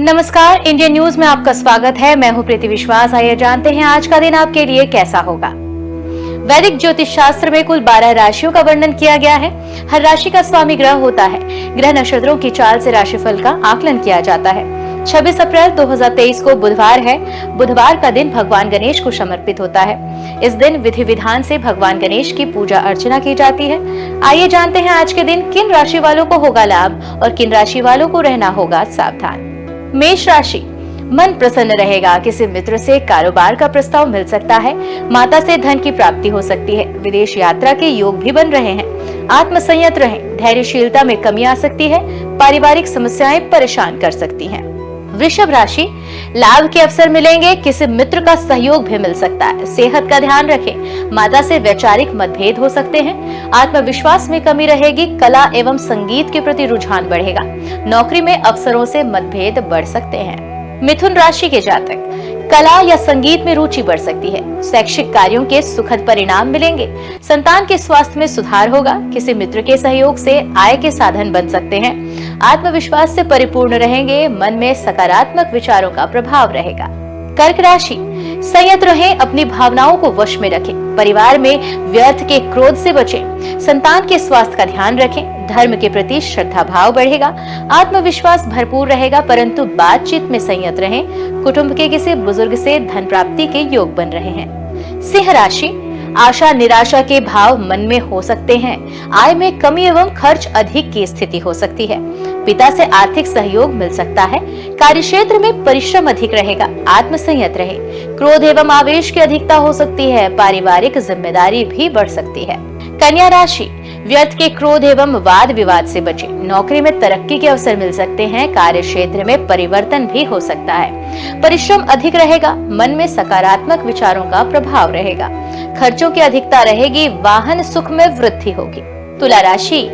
नमस्कार, Indian news में आपका स्वागत है। मैं हूं प्रीति विश्वास। आइए जानते हैं आज का दिन आपके लिए कैसा होगा। वैदिक ज्योतिष शास्त्र में कुल 12 राशियों का वर्णन किया गया है। हर राशि का स्वामी ग्रह होता है। ग्रह नक्षत्रों की चाल से राशिफल का आकलन किया जाता है। 26 अप्रैल 2023 को बुधवार है। बुधवार का दिन भगवान गणेश को समर्पित होता है। इस दिन विधि विधान से भगवान गणेश की पूजा अर्चना की जाती है। आइए जानते हैं आज के दिन किन राशि वालों को होगा लाभ और किन राशि वालों को रहना होगा सावधान। मेष राशि, मन प्रसन्न रहेगा। किसी मित्र से कारोबार का प्रस्ताव मिल सकता है। माता से धन की प्राप्ति हो सकती है। विदेश यात्रा के योग भी बन रहे हैं। आत्मसंयत रहें। धैर्यशीलता में कमी आ सकती है। पारिवारिक समस्याएं परेशान कर सकती हैं। वृषभ राशि, लाभ के अवसर मिलेंगे। किसी मित्र का सहयोग भी मिल सकता है। सेहत का ध्यान रखें। माता से वैचारिक मतभेद हो सकते हैं। आत्मविश्वास में कमी रहेगी। कला एवं संगीत के प्रति रुझान बढ़ेगा। नौकरी में अवसरों से मतभेद बढ़ सकते हैं। मिथुन राशि के जातक, कला या संगीत में रुचि बढ़ सकती है। शैक्षिक कार्यों के सुखद परिणाम मिलेंगे। संतान के स्वास्थ्य में सुधार होगा। किसी मित्र के सहयोग से आय के साधन बन सकते हैं। आत्मविश्वास से परिपूर्ण रहेंगे। मन में सकारात्मक विचारों का प्रभाव रहेगा। कर्क राशि, संयत रहें। अपनी भावनाओं को वश में रखें। परिवार में व्यर्थ के क्रोध से बचें। संतान के स्वास्थ्य का ध्यान रखें। धर्म के प्रति श्रद्धा भाव बढ़ेगा। आत्मविश्वास भरपूर रहेगा, परंतु बातचीत में संयत रहें। कुटुंब के किसी बुजुर्ग से धन प्राप्ति के योग बन रहे हैं। सिंह राशि, आशा निराशा के भाव मन में हो सकते हैं। आय में कमी एवं खर्च अधिक की स्थिति हो सकती है। पिता से आर्थिक सहयोग मिल सकता है। कार्यक्षेत्र में परिश्रम अधिक रहेगा। आत्मसंयत रहे। क्रोध एवं आवेश की अधिकता हो सकती है। पारिवारिक जिम्मेदारी भी बढ़ सकती है। कन्या राशि, व्यर्थ के क्रोध एवं वाद विवाद से बचें। नौकरी में तरक्की के अवसर मिल सकते हैं। कार्य क्षेत्र में परिवर्तन भी हो सकता है। परिश्रम अधिक रहेगा। मन में सकारात्मक विचारों का प्रभाव रहेगा। खर्चों की अधिकता रहेगी। वाहन सुख में वृद्धि होगी। तुला राशि,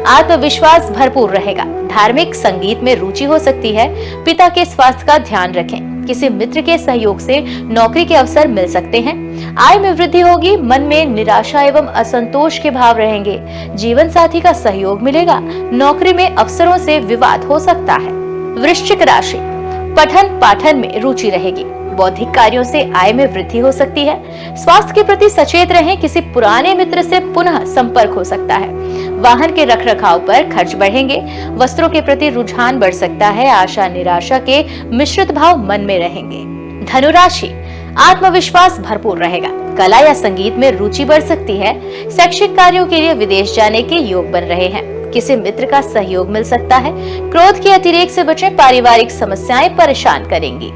आत्मविश्वास भरपूर रहेगा। धार्मिक संगीत में रुचि हो सकती है। पिता के स्वास्थ्य का ध्यान रखें। किसी मित्र के सहयोग से नौकरी के अवसर मिल सकते हैं। आय में वृद्धि होगी। मन में निराशा एवं असंतोष के भाव रहेंगे। जीवन साथी का सहयोग मिलेगा। नौकरी में अवसरों से विवाद हो सकता है। वृश्चिक राशि, पठन पाठन में रुचि रहेगी। बौद्धिक कार्यों से आय में वृद्धि हो सकती है। स्वास्थ्य के प्रति सचेत रहें। किसी पुराने मित्र से पुनः संपर्क हो सकता है। वाहन के रखरखाव पर खर्च बढ़ेंगे। वस्त्रों के प्रति रुझान बढ़ सकता है। आशा निराशा के मिश्रित भाव मन में रहेंगे। धनु राशि, आत्मविश्वास भरपूर रहेगा। कला या संगीत में रुचि बढ़ सकती है। शैक्षिक कार्यों के लिए विदेश जाने के योग बन रहे हैं। किसी मित्र का सहयोग मिल सकता है। क्रोध के अतिरेक से बचें। पारिवारिक समस्याएं परेशान करेंगी।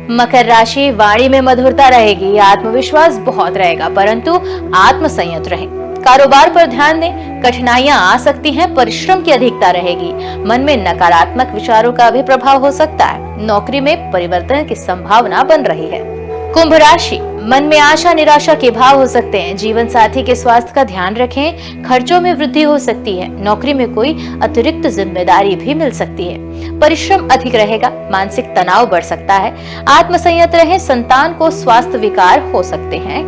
मकर राशि, वाणी में मधुरता रहेगी। आत्मविश्वास बहुत रहेगा, परंतु आत्मसंयत रहें। कारोबार पर ध्यान दें। कठिनाइयां आ सकती हैं। परिश्रम की अधिकता रहेगी। मन में नकारात्मक विचारों का भी प्रभाव हो सकता है। नौकरी में परिवर्तन की संभावना बन रही है। कुंभ राशि, मन में आशा निराशा के भाव हो सकते हैं। जीवन साथी के स्वास्थ्य का ध्यान रखें। खर्चों में वृद्धि हो सकती है। नौकरी में कोई अतिरिक्त जिम्मेदारी भी मिल सकती है। परिश्रम अधिक रहेगा। मानसिक तनाव बढ़ सकता है। आत्मसंयत रहें। संतान को स्वास्थ्य विकार हो सकते हैं।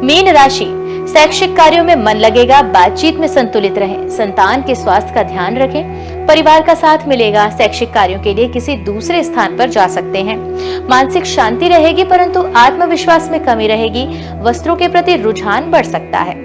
मीन राशि, शैक्षिक कार्यों में मन लगेगा। बातचीत में संतुलित रहें। संतान के स्वास्थ्य का ध्यान रखें। परिवार का साथ मिलेगा। शैक्षिक कार्यों के लिए किसी दूसरे स्थान पर जा सकते हैं। मानसिक शांति रहेगी, परंतु आत्मविश्वास में कमी रहेगी। वस्त्रों के प्रति रुझान बढ़ सकता है।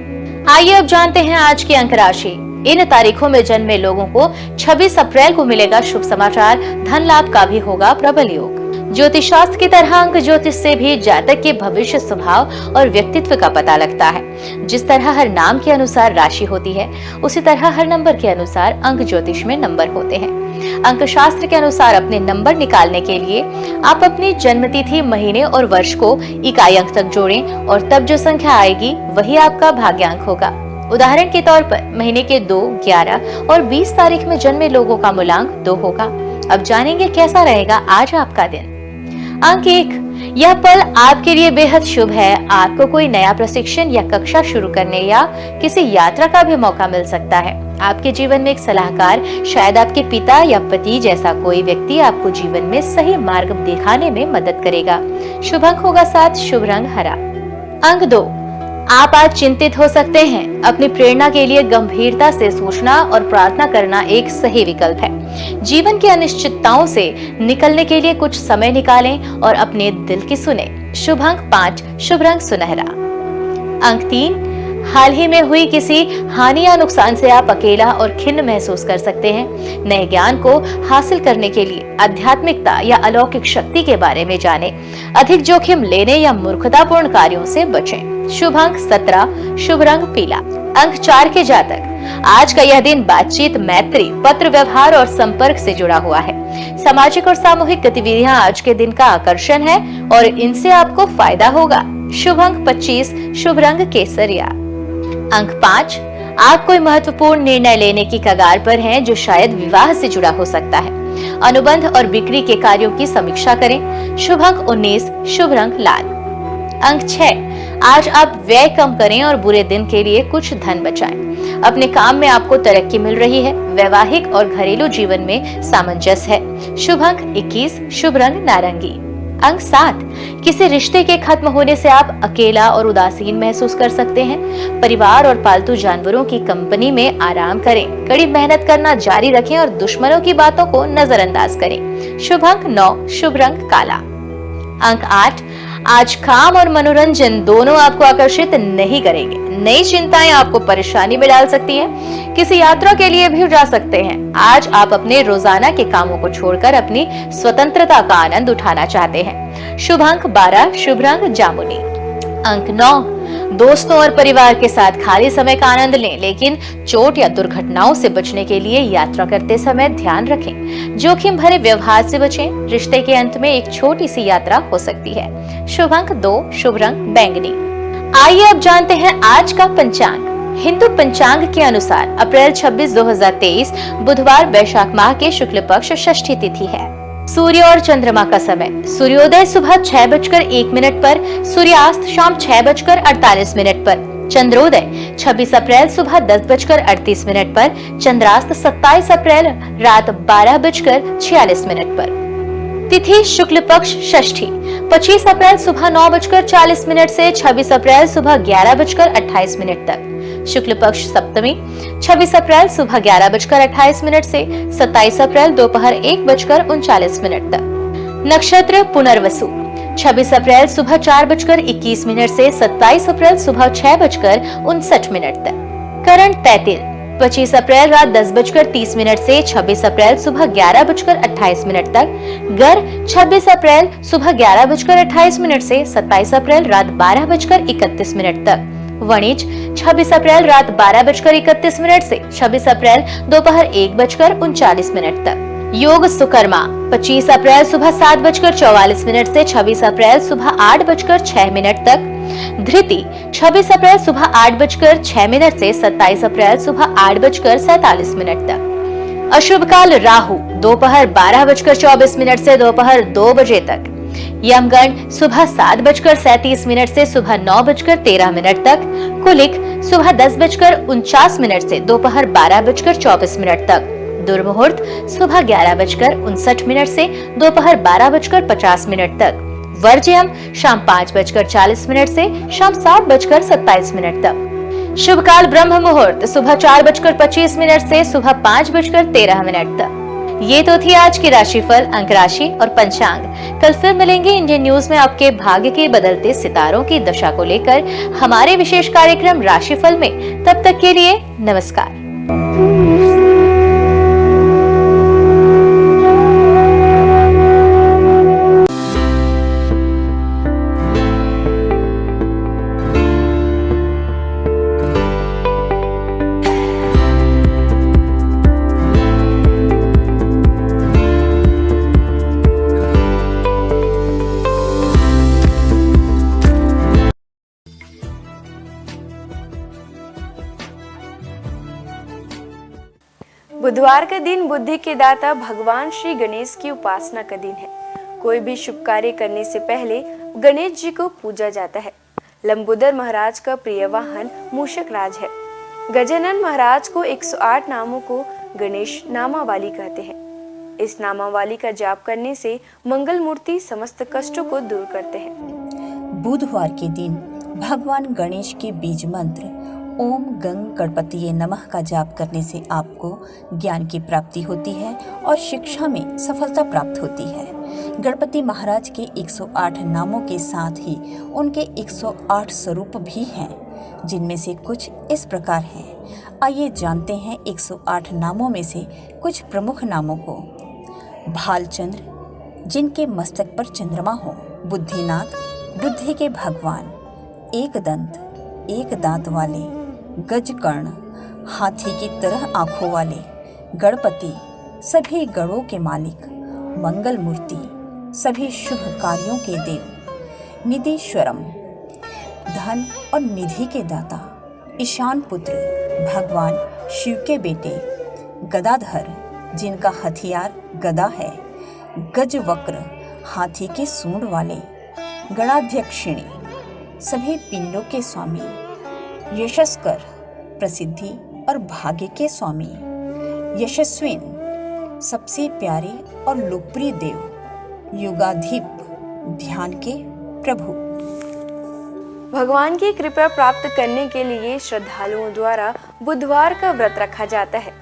आइए अब जानते हैं आज की अंक राशि। इन तारीखों में जन्मे लोगों को 26 अप्रैल को मिलेगा शुभ समाचार। धन लाभ का भी होगा प्रबल योग। ज्योतिष शास्त्र की तरह अंक ज्योतिष से भी जातक के भविष्य स्वभाव और व्यक्तित्व का पता लगता है। जिस तरह हर नाम के अनुसार राशि होती है, उसी तरह हर नंबर के अनुसार अंक ज्योतिष में नंबर होते हैं। अंक शास्त्र के अनुसार अपने नंबर निकालने के लिए आप अपनी जन्म तिथि, महीने और वर्ष को इकाई अंक तक जोड़ें और तब जो संख्या आएगी वही आपका भाग्यांक होगा। उदाहरण के तौर पर महीने के 2, 11 और 20 तारीख में जन्मे लोगों का मूलांक 2 होगा। अब जानेंगे कैसा रहेगा आज आपका दिन। अंक 1, यह पल आपके लिए बेहद शुभ है। आपको कोई नया प्रशिक्षण या कक्षा शुरू करने या किसी यात्रा का भी मौका मिल सकता है। आपके जीवन में एक सलाहकार, शायद आपके पिता या पति जैसा कोई व्यक्ति आपको जीवन में सही मार्ग दिखाने में मदद करेगा। शुभ अंक होगा 7, शुभ रंग हरा। अंक 2, आप आज चिंतित हो सकते हैं। अपनी प्रेरणा के लिए गंभीरता से सोचना और प्रार्थना करना एक सही विकल्प है। जीवन की अनिश्चितताओं से निकलने के लिए कुछ समय निकालें और अपने दिल की सुने। शुभ अंक 5, शुभ रंग सुनहरा। अंक 3, हाल ही में हुई किसी हानि या नुकसान से आप अकेला और खिन्न महसूस कर सकते हैं। नए ज्ञान को हासिल करने के लिए आध्यात्मिकता या अलौकिक शक्ति के बारे में जानें। अधिक जोखिम लेने या मूर्खतापूर्ण कार्यों से बचें। शुभ अंक 17, शुभ रंग पीला। अंक 4 के जातक, आज का यह दिन बातचीत, मैत्री, पत्र व्यवहार और संपर्क से जुड़ा हुआ है। सामाजिक और सामूहिक गतिविधियां आज के दिन का आकर्षण है और इनसे आपको फायदा होगा। शुभ अंक 25, शुभ रंग केसरिया। अंक 5, आप कोई महत्वपूर्ण निर्णय लेने की कगार पर हैं जो शायद विवाह से जुड़ा हो सकता है। अनुबंध और बिक्री के कार्यों की समीक्षा करें। शुभ अंक 19, शुभ रंग लाल। अंक 6, आज आप व्यय कम करें और बुरे दिन के लिए कुछ धन बचाएं। अपने काम में आपको तरक्की मिल रही है। वैवाहिक और घरेलू जीवन में सामंजस्य है। शुभ अंक 21, शुभ रंग नारंगी। अंक 7, किसी रिश्ते के खत्म होने से आप अकेला और उदासीन महसूस कर सकते हैं। परिवार और पालतू जानवरों की कंपनी में आराम करें। कड़ी मेहनत करना जारी रखें और दुश्मनों की बातों को नजरअंदाज करें। शुभ अंक 9, शुभ रंग काला। अंक 8, आज काम और मनोरंजन दोनों आपको आकर्षित नहीं करेंगे। नई चिंताएं आपको परेशानी में डाल सकती हैं। किसी यात्रा के लिए भी जा सकते हैं। आज आप अपने रोजाना के कामों को छोड़कर अपनी स्वतंत्रता का आनंद उठाना चाहते हैं। शुभ अंक 12, शुभ रंग जामुनी। अंक 9, दोस्तों और परिवार के साथ खाली समय का आनंद लें, लेकिन चोट या दुर्घटनाओं से बचने के लिए यात्रा करते समय ध्यान रखें। जोखिम भरे व्यवहार से बचें। रिश्ते के अंत में एक छोटी सी यात्रा हो सकती है। शुभ अंक 2, शुभ रंग बैंगनी। आइए अब जानते हैं आज का पंचांग। हिंदू पंचांग के अनुसार अप्रैल 26, 2023 बुधवार वैशाख माह के शुक्ल पक्ष षष्ठी तिथि है। सूर्य और चंद्रमा का समय, सूर्योदय सुबह 6:01 पर, सूर्यास्त शाम 6:48 पर, चंद्रोदय 26 अप्रैल सुबह 10:38 पर, चंद्रास्त 27 अप्रैल रात 12:46 पर। तिथि शुक्ल पक्ष षष्ठी 25 अप्रैल सुबह 9:40 से 26 अप्रैल सुबह 11:28 तक। शुक्ल पक्ष सप्तमी 26 अप्रैल सुबह 11:28 से 27 अप्रैल दोपहर 1:39 तक। नक्षत्र पुनर्वसु 26 अप्रैल सुबह 4:21 से 27 अप्रैल सुबह 6:59 तक। करण तैतिल 25 अप्रैल रात 10:30 से 26 अप्रैल सुबह 11:28 तक। गर 26 अप्रैल सुबह 11:28 से 27 अप्रैल रात 12:31 तक। वणिज 26 अप्रैल रात 12:31 से 26 अप्रैल दोपहर 1:39 तक। योग सुकर्मा 25 अप्रैल सुबह 7:44 से 26 अप्रैल सुबह 8:06 तक। धृति 26 अप्रैल सुबह 8:06 से 27 अप्रैल सुबह 8:47 तक। अशुभ काल राहु दोपहर 12:24 से दोपहर 2 बजे तक। यमगंड सुबह 7:37 से सुबह 9:13 तक। कुलिक सुबह 10:49 से दोपहर 12:24 तक। दुर्मुहूर्त सुबह 11:59 से दोपहर 12:50 तक। वर्ज्यम शाम 5:40 से शाम 7:27 तक। शुभ काल ब्रह्म मुहूर्त सुबह 4:25 से सुबह 5:13 तक। ये तो थी आज की राशिफल, अंक राशि और पंचांग। कल फिर मिलेंगे इंडियन न्यूज में आपके भाग्य के बदलते सितारों की दशा को लेकर हमारे विशेष कार्यक्रम राशिफल में। तब तक के लिए नमस्कार। बुधवार का दिन बुद्धि के दाता भगवान श्री गणेश की उपासना का दिन है। कोई भी शुभ कार्य करने से पहले गणेश जी को पूजा जाता है। लंबोदर महाराज का प्रिय वाहन मूषक राज है। गजानन महाराज को 108 नामों को गणेश नामावली कहते हैं। इस नामावली का जाप करने से मंगल मूर्ति समस्त कष्टों को दूर करते हैं। बुधवार के दिन भगवान गणेश के बीज मंत्र ओम गंग गणपतिये नमः का जाप करने से आपको ज्ञान की प्राप्ति होती है और शिक्षा में सफलता प्राप्त होती है। गणपति महाराज के 108 नामों के साथ ही उनके 108 स्वरूप भी हैं, जिनमें से कुछ इस प्रकार हैं। आइए जानते हैं 108 नामों में से कुछ प्रमुख नामों को। भालचंद्र, जिनके मस्तक पर चंद्रमा हो। बुद्धिनाथ, बुद्धि के भगवान। एकदंत, एक दांत वाले। गजकर्ण, हाथी की तरह आंखों वाले। गणपति, सभी गणों के मालिक। मंगल मूर्ति, सभी शुभ कार्यों के देव। निधीश्वरम, धन और निधि के दाता। ईशान पुत्र, भगवान शिव के बेटे। गदाधर, जिनका हथियार गदा है। गजवक्र, हाथी के सूंड वाले। गणाध्यक्षिणी, सभी पिंडों के स्वामी। यशस्कर, प्रसिद्धि और भाग्य के स्वामी। यशस्विन, सबसे प्यारे और लोकप्रिय देव। युगाधिप, ध्यान के प्रभु। भगवान की कृपा प्राप्त करने के लिए श्रद्धालुओं द्वारा बुधवार का व्रत रखा जाता है।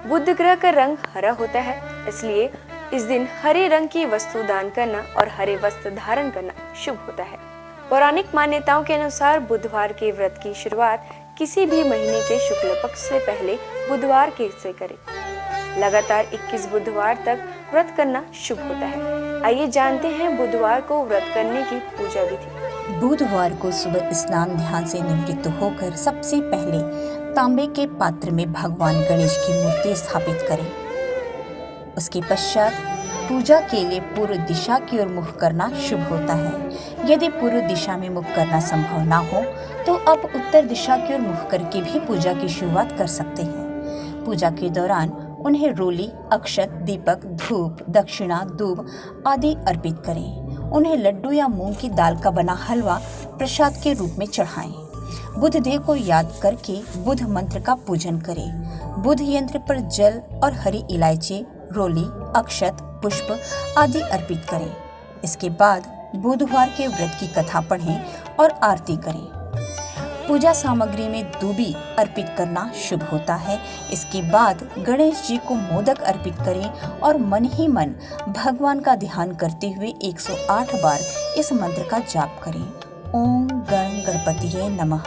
बुध ग्रह का रंग हरा होता है, इसलिए इस दिन हरे रंग की वस्तु दान करना और हरे वस्त्र धारण करना शुभ होता है। पौराणिक मान्यताओं के अनुसार बुधवार के व्रत की शुरुआत किसी भी महीने के शुक्ल पक्ष से पहले बुधवार के से करें। लगातार 21 बुधवार तक व्रत करना शुभ होता है। आइए जानते हैं बुधवार को व्रत करने की पूजा विधि। बुधवार को सुबह स्नान ध्यान से निवृत्त होकर सबसे पहले तांबे के पात्र में भगवान गणेश की मूर्ति स्थापित करें। उसके पश्चात पूजा के लिए पूर्व दिशा की ओर मुख करना शुभ होता है। यदि पूर्व दिशा में मुख करना संभव ना हो तो आप उत्तर दिशा की ओर मुख करके भी पूजा की शुरुआत कर सकते हैं। पूजा के दौरान उन्हें रोली, अक्षत, दीपक, धूप, दक्षिणा, दूब आदि अर्पित करें। उन्हें लड्डू या मूंग की दाल का बना हलवा प्रसाद के रूप में चढ़ाएं। बुध देव को याद करके बुध मंत्र का पूजन करें। बुध यंत्र पर जल और हरी इलायची, रोली, अक्षत, पुष्प आदि अर्पित करें। इसके बाद बुधवार के व्रत की कथा पढ़ें और आरती करें। पूजा सामग्री में दूबी अर्पित करना शुभ होता है। इसके बाद गणेश जी को मोदक अर्पित करें और मन ही मन भगवान का ध्यान करते हुए 108 बार इस मंत्र का जाप करें। ओम गण गणपतिये नमः।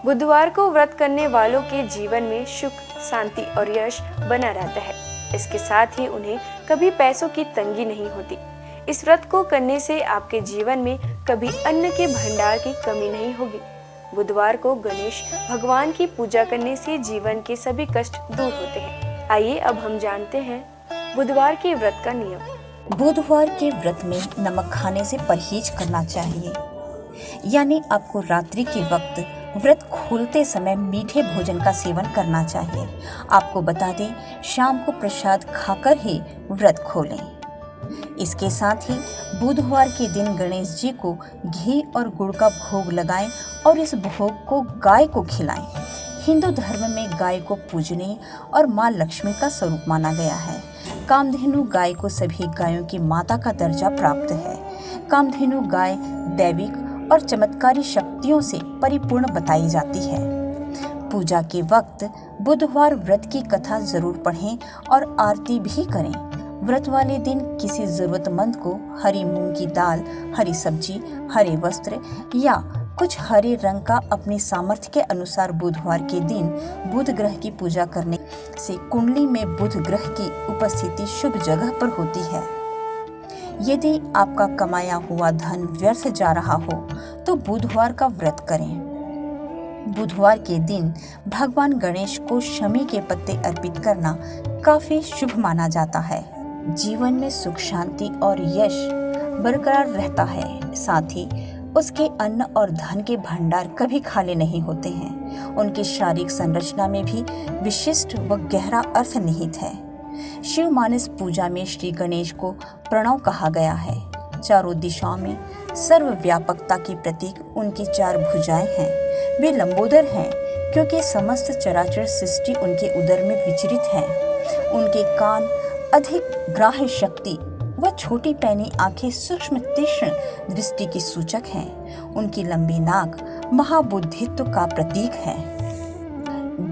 बुधवार को व्रत करने वालों के जीवन में सुख, शांति और यश बना रहता है। इसके साथ ही उन्हें कभी पैसों की तंगी नहीं होती। इस व्रत को करने से आपके जीवन में कभी अन्न के भंडार की कमी नहीं होगी। बुधवार को गणेश भगवान की पूजा करने से जीवन के सभी कष्ट दूर होते हैं। आइए अब हम जानते हैं बुधवार के व्रत का नियम। बुधवार के व्रत में नमक खाने से परहेज करना चाहिए, यानी आपको रात्रि के वक्त व्रत खोलते समय मीठे भोजन का सेवन करना चाहिए। आपको बता दें, शाम को प्रसाद खाकर ही व्रत खोलें। इसके साथ ही बुधवार के दिन गणेश जी को घी और गुड़ का भोग लगाएं और इस भोग को गाय को खिलाएं। हिंदू धर्म में गाय को पूजने और माँ लक्ष्मी का स्वरूप माना गया है। कामधेनु गाय को सभी गायों की माता का दर्जा प्राप्त है। कामधेनु गाय दैविक और चमत्कारी शक्तियों से परिपूर्ण बताई जाती है। पूजा के वक्त बुधवार व्रत की कथा जरूर पढ़ें और आरती भी करें। व्रत वाले दिन किसी जरूरतमंद को हरी मूंग की दाल, हरी सब्जी, हरे वस्त्र या कुछ हरे रंग का अपनी सामर्थ्य के अनुसार बुधवार के दिन बुध ग्रह की पूजा करने से कुंडली में बुध ग्रह की उपस्थिति शुभ जगह पर होती है। यदि आपका कमाया हुआ धन व्यर्थ जा रहा हो तो बुधवार का व्रत करें। बुधवार के दिन भगवान गणेश को शमी के पत्ते अर्पित करना काफी शुभ माना जाता है। जीवन में सुख, शांति और यश बरकरार रहता है। साथ ही उसके अन्न और धन के भंडार कभी खाली नहीं होते हैं। उनकी शारीरिक संरचना में भी विशिष्ट व गहरा अर्थ निहित है। शिव मानस पूजा में श्री गणेश को प्रणव कहा गया है। चारों दिशाओं में सर्वव्यापकता की प्रतीक उनकी 4 भुजाएं हैं। वे लंबोदर हैं क्योंकि समस्त चराचर सृष्टि उनके उदर में विचरित है। उनके कान अधिक ग्राह्य शक्ति वह छोटी पैनी आंखें सूक्ष्म तीक्ष्ण दृष्टि की सूचक हैं। उनकी लंबी नाक महाबुद्धित्व का प्रतीक है।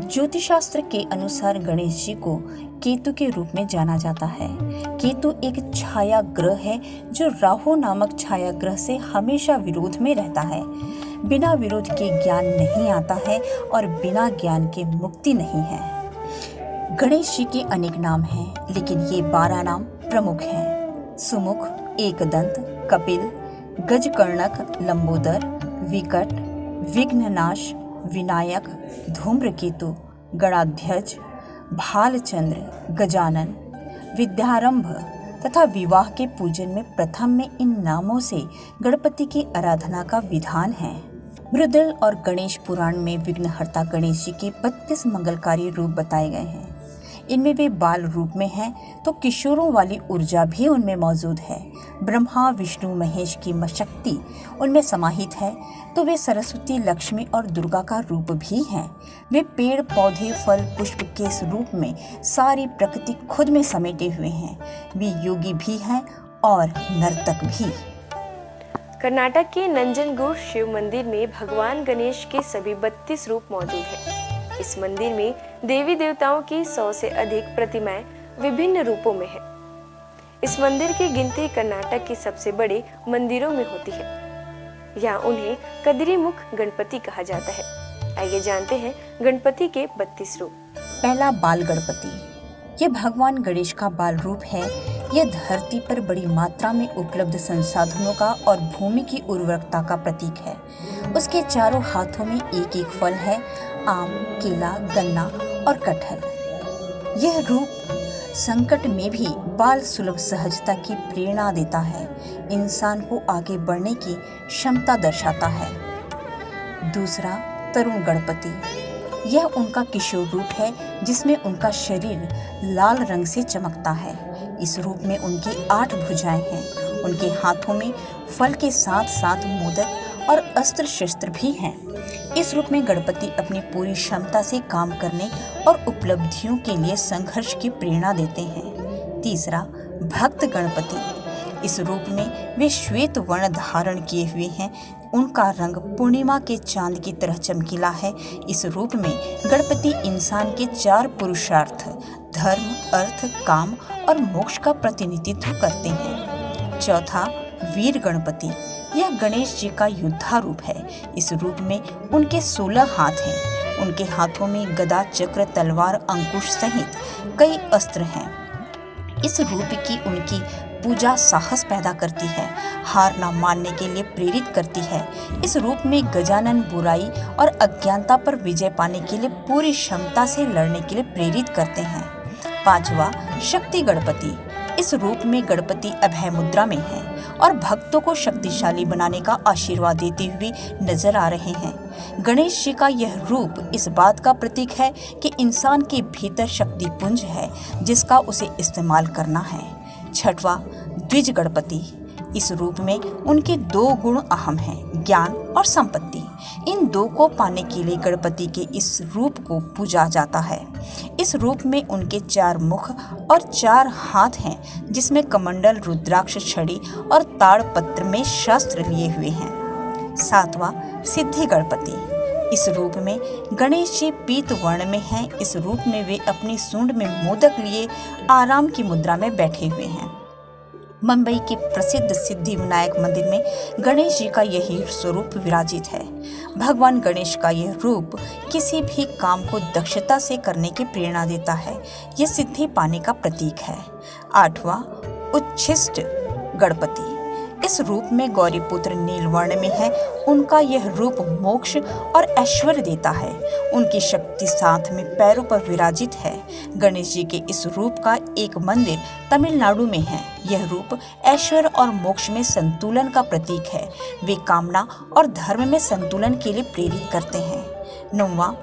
ज्योतिष शास्त्र के अनुसार गणेश जी को केतु के रूप में जाना जाता है। केतु एक छाया ग्रह है जो राहु नामक छाया ग्रह से हमेशा विरोध में रहता है। बिना विरोध के ज्ञान नहीं आता है और बिना ज्ञान के मुक्ति नहीं है। गणेश जी के अनेक नाम हैं, लेकिन ये 12 नाम प्रमुख हैं। सुमुख, एकदंत, कपिल, गजकर्णक, लंबोदर, विकट, विघ्ननाश, विनायक, धूम्रकेतु, गणाध्यक्ष, भालचंद्र, गजानन, विद्यारंभ तथा विवाह के पूजन में प्रथम में इन नामों से गणपति की आराधना का विधान है। मृदल और गणेश पुराण में विघ्नहर्ता गणेश जी के 32 मंगलकारी रूप बताए गए हैं। इनमें वे बाल रूप में हैं तो किशोरों वाली ऊर्जा भी उनमें मौजूद है। ब्रह्मा, विष्णु, महेश की शक्ति उनमें समाहित है तो वे सरस्वती, लक्ष्मी और दुर्गा का रूप भी हैं। वे पेड़, पौधे, फल, पुष्प के रूप में सारी प्रकृति खुद में समेटे हुए हैं। वे योगी भी हैं और नर्तक भी। कर्नाटक के नंजनगुड शिव मंदिर में भगवान गणेश के सभी 32 रूप मौजूद हैं। इस मंदिर में देवी देवताओं की 100 से अधिक प्रतिमाएं विभिन्न रूपों में है। इस मंदिर की गिनती कर्नाटक के सबसे बड़े मंदिरों में होती है। यहाँ उन्हें कदरीमुख गणपति कहा जाता है। आइए जानते हैं गणपति के 32 रूप। पहला, बाल गणपति। यह भगवान गणेश का बाल रूप है। यह धरती पर बड़ी मात्रा में उपलब्ध संसाधनों का और भूमि की उर्वरकता का प्रतीक है। उसके चारों हाथों में एक एक फल है, आम, केला, गन्ना और कटहल। यह रूप संकट में भी बाल सुलभ सहजता की प्रेरणा देता है, इंसान को आगे बढ़ने की क्षमता दर्शाता है। दूसरा, तरुण गणपति। यह उनका किशोर रूप है जिसमें उनका शरीर लाल रंग से चमकता है। इस रूप में उनकी 8 भुजाएं हैं। उनके हाथों में फल के साथ साथ मोदक और अस्त्र शस्त्र भी हैं। इस रूप में गणपति अपनी पूरी क्षमता से काम करने और उपलब्धियों के लिए संघर्ष की प्रेरणा देते हैं। तीसरा, भक्त गणपति। इस रूप में वे श्वेत वर्ण धारण किए हुए हैं। उनका रंग पूर्णिमा के चांद की तरह चमकीला है। इस रूप में गणपति इंसान के 4 पुरुषार्थ धर्म, अर्थ, काम और मोक्ष का प्रतिनिधित्व करते हैं। चौथा, वीर गणपति। यह गणेश जी का योद्धा रूप है। इस रूप में उनके 16 हाथ हैं। उनके हाथों में गदा, चक्र, तलवार, अंकुश सहित कई अस्त्र हैं। इस रूप की उनकी पूजा साहस पैदा करती है, हार न मानने के लिए प्रेरित करती है। इस रूप में गजानन बुराई और अज्ञानता पर विजय पाने के लिए पूरी क्षमता से लड़ने के लिए प्रेरित करते हैं। पांचवा, शक्ति गणपति। इस रूप में गणपति अभय मुद्रा में है और भक्तों को शक्तिशाली बनाने का आशीर्वाद देते हुए नजर आ रहे हैं। गणेश जी का यह रूप इस बात का प्रतीक है कि इंसान के भीतर शक्ति पुंज है जिसका उसे इस्तेमाल करना है। छठवां, द्विज गणपति। इस रूप में उनके 2 गुण अहम हैं, ज्ञान और संपत्ति। इन 2 को पाने के लिए गणपति के इस रूप को पूजा जाता है। इस रूप में उनके 4 मुख और 4 हाथ हैं जिसमें कमंडल, रुद्राक्ष, छड़ी और ताड़पत्र में शस्त्र लिए हुए हैं। सातवां, सिद्धि गणपति। इस रूप में गणेश जी पीत वर्ण में हैं। इस रूप में वे अपनी सूंड में मोदक लिए आराम की मुद्रा में बैठे हुए हैं। मुंबई के प्रसिद्ध सिद्धि विनायक मंदिर में गणेश जी का यही स्वरूप विराजित है। भगवान गणेश का यह रूप किसी भी काम को दक्षता से करने की प्रेरणा देता है। यह सिद्धि पाने का प्रतीक है। आठवां, उच्छिष्ट गणपति। इस रूप में गौरीपुत्र नील वर्ण में है। उनका यह रूप मोक्ष और ऐश्वर्य देता है। उनकी शक्ति साथ में पैरों पर विराजित है। गणेश जी के इस रूप का एक मंदिर तमिलनाडु में है। यह रूप ऐश्वर्य और मोक्ष में संतुलन का प्रतीक है। वे कामना और धर्म में संतुलन के लिए प्रेरित करते हैं। 9वां,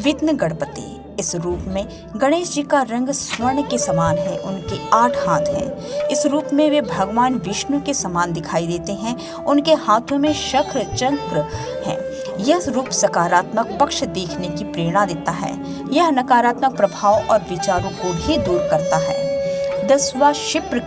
विघ्न गणपति। इस रूप में गणेश जी का रंग स्वर्ण के समान है। उनके 8 हाथ हैं। इस रूप में वे भगवान विष्णु के समान दिखाई देते हैं। उनके हाथों में शक्र चक्र है। यह रूप सकारात्मक पक्ष देखने की प्रेरणा देता है। यह नकारात्मक प्रभाव और विचारों को भी दूर करता है। 10वां, क्षिप्र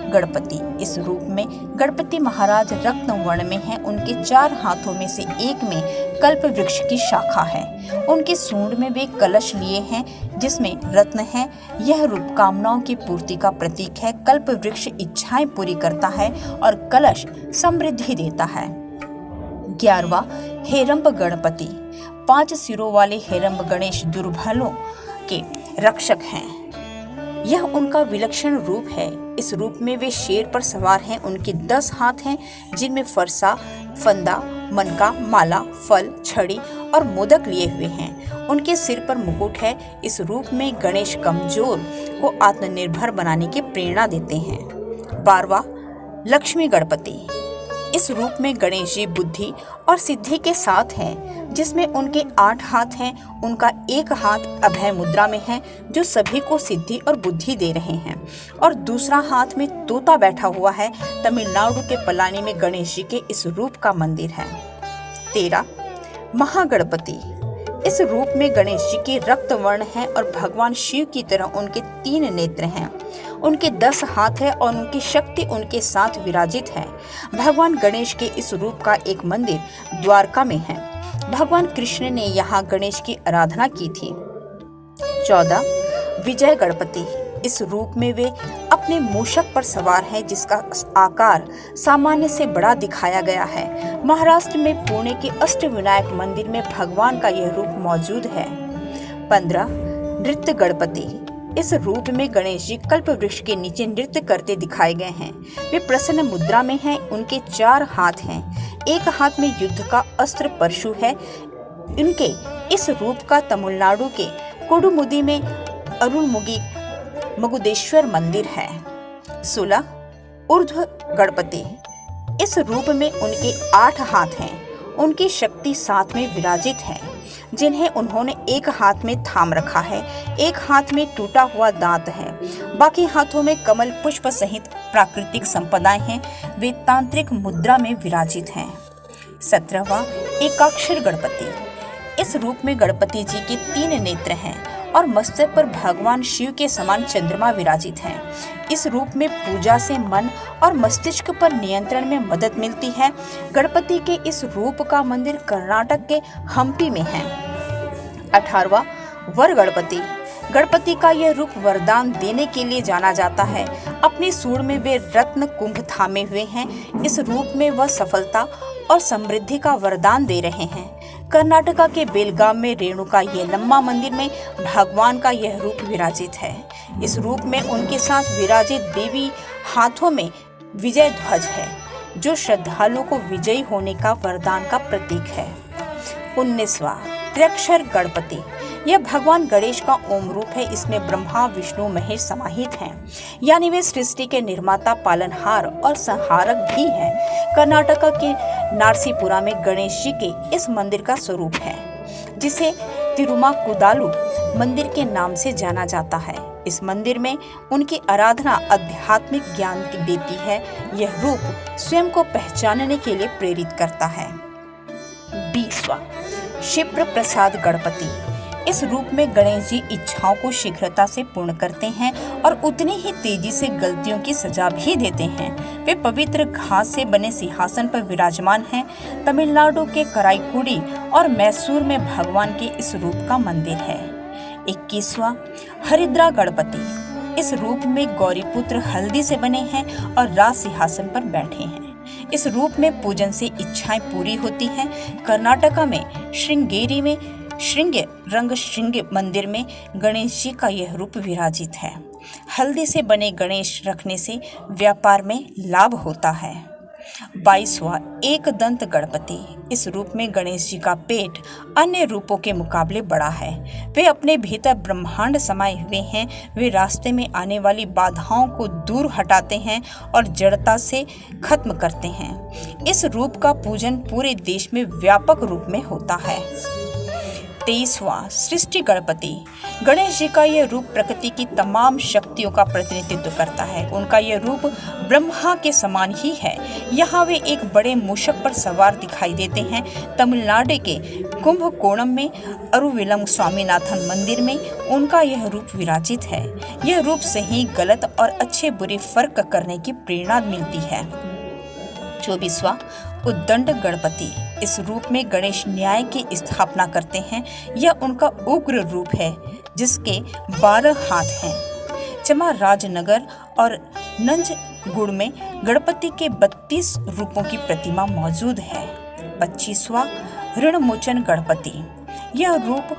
गणपति। इस रूप में गणपति महाराज रत्न वर्ण में हैं। उनके 4 हाथों में से एक में कल्प वृक्ष की शाखा है। उनके सूंड में वे कलश लिए हैं जिसमें रत्न है। यह रूप कामनाओं की पूर्ति का प्रतीक है। कल्प वृक्ष इच्छाएं पूरी करता है और कलश समृद्धि देता है। 11वां हेरंब गणपति। 5 सिरों वाले हेरंब गणेश दुर्बलों के रक्षक हैं। यह उनका विलक्षण रूप है। इस रूप में वे शेर पर सवार हैं। उनके 10 हाथ हैं जिनमें फरसा, फंदा, मनका, माला, फल, छड़ी और मोदक लिए हुए हैं। उनके सिर पर मुकुट है। इस रूप में गणेश कमजोर को आत्मनिर्भर बनाने की प्रेरणा देते हैं। 12वां लक्ष्मी गणपति। इस रूप में गणेश जी बुद्धि और सिद्धि के साथ हैं, जिसमें उनके 8 हाथ हैं। उनका एक हाथ अभय मुद्रा में है जो सभी को सिद्धि और बुद्धि दे रहे हैं, और दूसरा हाथ में तोता बैठा हुआ है। तमिलनाडु के पलानी में गणेश जी के इस रूप का मंदिर है। 13 महागणपति। इस रूप में गणेश जी के रक्त वर्ण है और भगवान शिव की तरह उनके 3 नेत्र हैं। उनके 10 हाथ है और उनकी शक्ति उनके साथ विराजित है। भगवान गणेश के इस रूप का एक मंदिर द्वारका में है। भगवान कृष्ण ने यहाँ गणेश की आराधना की थी। 14 विजय गणपति। इस रूप में वे अपने मूषक पर सवार हैं जिसका आकार सामान्य से बड़ा दिखाया गया है। महाराष्ट्र में पुणे के अष्टविनायक मंदिर में भगवान का यह रूप मौजूद है। 15 नृत्य गणपति। इस रूप में गणेश जी कल्प वृक्ष के नीचे नृत्य करते दिखाए गए हैं। वे प्रसन्न मुद्रा में हैं। उनके 4 हाथ हैं। एक हाथ में युद्ध का अस्त्र परशु है। इनके इस रूप का तमिलनाडु के कोडुमुदी में अरुणमुगी मगुदेश्वर मंदिर है। 16 ऊर्ध्व गणपति। इस रूप में उनके 8 हाथ हैं। उनकी शक्ति साथ में विराजित है, जिन्हें उन्होंने एक हाथ में थाम रखा है। एक हाथ में टूटा हुआ दांत है। बाकी हाथों में कमल पुष्प सहित प्राकृतिक संपदाएं हैं। वे तांत्रिक मुद्रा में विराजित हैं। 17वां एकाक्षर गणपति। इस रूप में गणपति जी के 3 नेत्र हैं और मस्तक पर भगवान शिव के समान चंद्रमा विराजित हैं। इस रूप में पूजा से मन और मस्तिष्क पर नियंत्रण में मदद मिलती है। गणपति के इस रूप का मंदिर कर्नाटक के हम्पी में है। 18वां वर गणपति। गणपति का यह रूप वरदान देने के लिए जाना जाता है। अपनी सूंड में वे रत्न कुंभ थामे हुए हैं। इस रूप में वह सफलता और समृद्धि का वरदान दे रहे हैं। कर्नाटका के बेलगाम में रेणुका यल्लम्मा मंदिर में भगवान का यह रूप विराजित है। इस रूप में उनके साथ विराजित देवी हाथों में विजय ध्वज है, जो श्रद्धालुओं को विजयी होने का वरदान का प्रतीक है। 19वां त्र्यक्षर गणपति। यह भगवान गणेश का ओम रूप है। इसमें ब्रह्मा, विष्णु, महेश समाहित हैं, यानी वे सृष्टि के निर्माता, पालनहार और संहारक भी हैं। कर्नाटका के नारसीपुरा में गणेश जी के इस मंदिर का स्वरूप है, जिसे तिरुमाकुदालु मंदिर के नाम से जाना जाता है। इस मंदिर में उनकी आराधना आध्यात्मिक ज्ञान देती है। यह रूप स्वयं को पहचानने के लिए प्रेरित करता है। 20वां क्षिप्र प्रसाद गणपति। इस रूप में गणेश जी इच्छाओं को शीघ्रता से पूर्ण करते हैं और उतनी ही तेजी से गलतियों की सजा भी देते हैं। वे पवित्र घास से बने सिंहासन पर विराजमान हैं। तमिलनाडु के कराईकुडी और मैसूर में भगवान के इस रूप का मंदिर है। 21वां हरिद्रा गणपति। इस रूप में गौरीपुत्र हल्दी से बने हैं और राज सिंहासन पर बैठे हैं। इस रूप में पूजन से इच्छाएं पूरी होती हैं। कर्नाटका में श्रृंगेरी में श्रृंग मंदिर में गणेश जी का यह रूप विराजित है। हल्दी से बने गणेश रखने से व्यापार में लाभ होता है। 22वां एक दंत गणपति। इस रूप में गणेश जी का पेट अन्य रूपों के मुकाबले बड़ा है। वे अपने भीतर ब्रह्मांड समाये हुए हैं। वे रास्ते में आने वाली बाधाओं को दूर हटाते हैं और जड़ता से खत्म करते हैं। इस रूप का पूजन पूरे देश में व्यापक रूप में होता है। 23वां सृष्टि गणपति। गणेश जी का यह रूप प्रकृति की तमाम शक्तियों का प्रतिनिधित्व करता है। उनका यह रूप ब्रह्मा के समान ही है। यहाँ वे एक बड़े मूषक पर सवार दिखाई देते हैं। तमिलनाडु के कुंभकोणम में अरुविलम स्वामीनाथन मंदिर में उनका यह रूप विराजित है। यह रूप से ही गलत और अच्छे बुरे फर्क करने की प्रेरणा मिलती है। 24वां उद्दंड गणपति। इस रूप में गणेश न्याय की स्थापना करते हैं। यह उनका उग्र रूप है जिसके 12 हाथ हैं। चामराजनगर और नंजगुड़ में गणपति के 32 रूपों की प्रतिमा मौजूद है। 25वां ऋणमोचन गणपति। यह रूप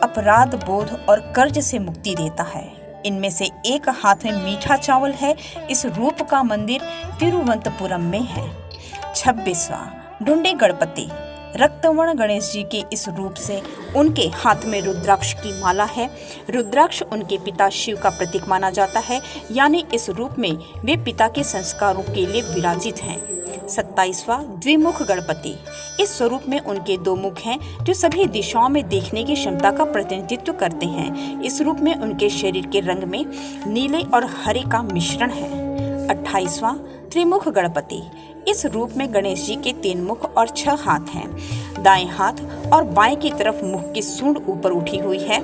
अपराध बोध और कर्ज से मुक्ति देता है। इनमें से एक हाथ में मीठा चावल है। इस रूप का मंदिर तिरुवनंतपुरम में है। 26वां ढूंढे गणपति। रक्तवर्ण गणेश जी के इस रूप से उनके हाथ में रुद्राक्ष की माला है। रुद्राक्ष उनके पिता शिव का प्रतीक माना जाता है, यानी इस रूप में वे पिता के संस्कारों के लिए विराजित हैं। 27वां द्विमुख गणपति। इस स्वरूप में उनके 2 मुख हैं जो सभी दिशाओं में देखने की क्षमता का प्रतिनिधित्व करते हैं। इस रूप में उनके शरीर के रंग में नीले और हरे का मिश्रण है। 28वां त्रिमुख गणपति। इस रूप में गणेश जी के 3 मुख और 6 हाथ हैं। दाएं हाथ और बाएं की तरफ मुख की सूंड ऊपर उठी हुई है।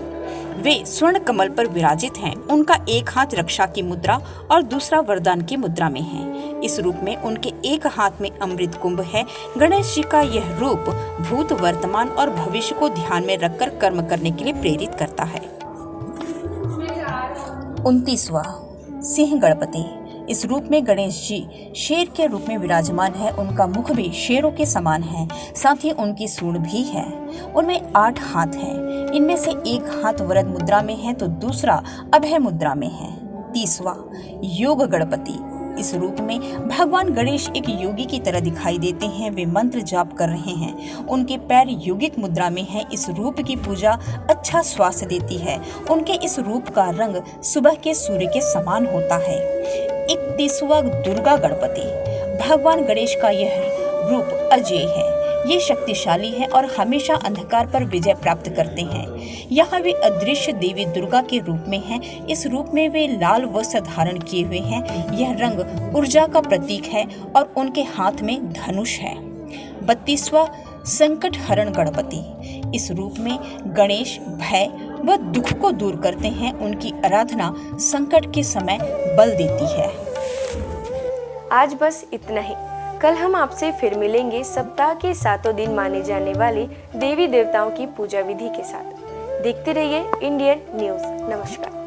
वे स्वर्ण कमल पर विराजित हैं। उनका एक हाथ रक्षा की मुद्रा और दूसरा वरदान की मुद्रा में है। इस रूप में उनके एक हाथ में अमृत कुंभ है। गणेश जी का यह रूप भूत, वर्तमान और भविष्य को ध्यान में रखकर कर्म करने के लिए प्रेरित करता है। 29वां सिंह गणपति। इस रूप में गणेश जी शेर के रूप में विराजमान है। उनका मुख भी शेरों के समान है, साथ ही उनकी सूंड भी है। उनमें 8 हाथ हैं। इनमें से एक हाथ वरद मुद्रा में है तो दूसरा अभय मुद्रा में है। 30वां योग गणपति। इस रूप में भगवान गणेश एक योगी की तरह दिखाई देते हैं। वे मंत्र जाप कर रहे हैं। उनके पैर योगिक मुद्रा में हैं। इस रूप की पूजा अच्छा स्वास्थ्य देती है। उनके इस रूप का रंग सुबह के सूर्य के समान होता है। 31वां दुर्गा गणपति। भगवान गणेश का यह रूप अजेय है। ये शक्तिशाली हैं और हमेशा अंधकार पर विजय प्राप्त करते हैं। यहाँ वे अदृश्य देवी दुर्गा के रूप में हैं। इस रूप में वे लाल वस्त्र धारण किए हुए हैं। यह रंग ऊर्जा का प्रतीक है और उनके हाथ में धनुष है। 32वां संकट हरण गणपति। इस रूप में गणेश भय व दुख को दूर करते हैं। उनकी आराधना संकट के समय बल देती है। आज बस इतना ही। कल हम आपसे फिर मिलेंगे सप्ताह के 7 दिन माने जाने वाले देवी देवताओं की पूजा विधि के साथ। देखते रहिए इंडियन न्यूज़। नमस्कार।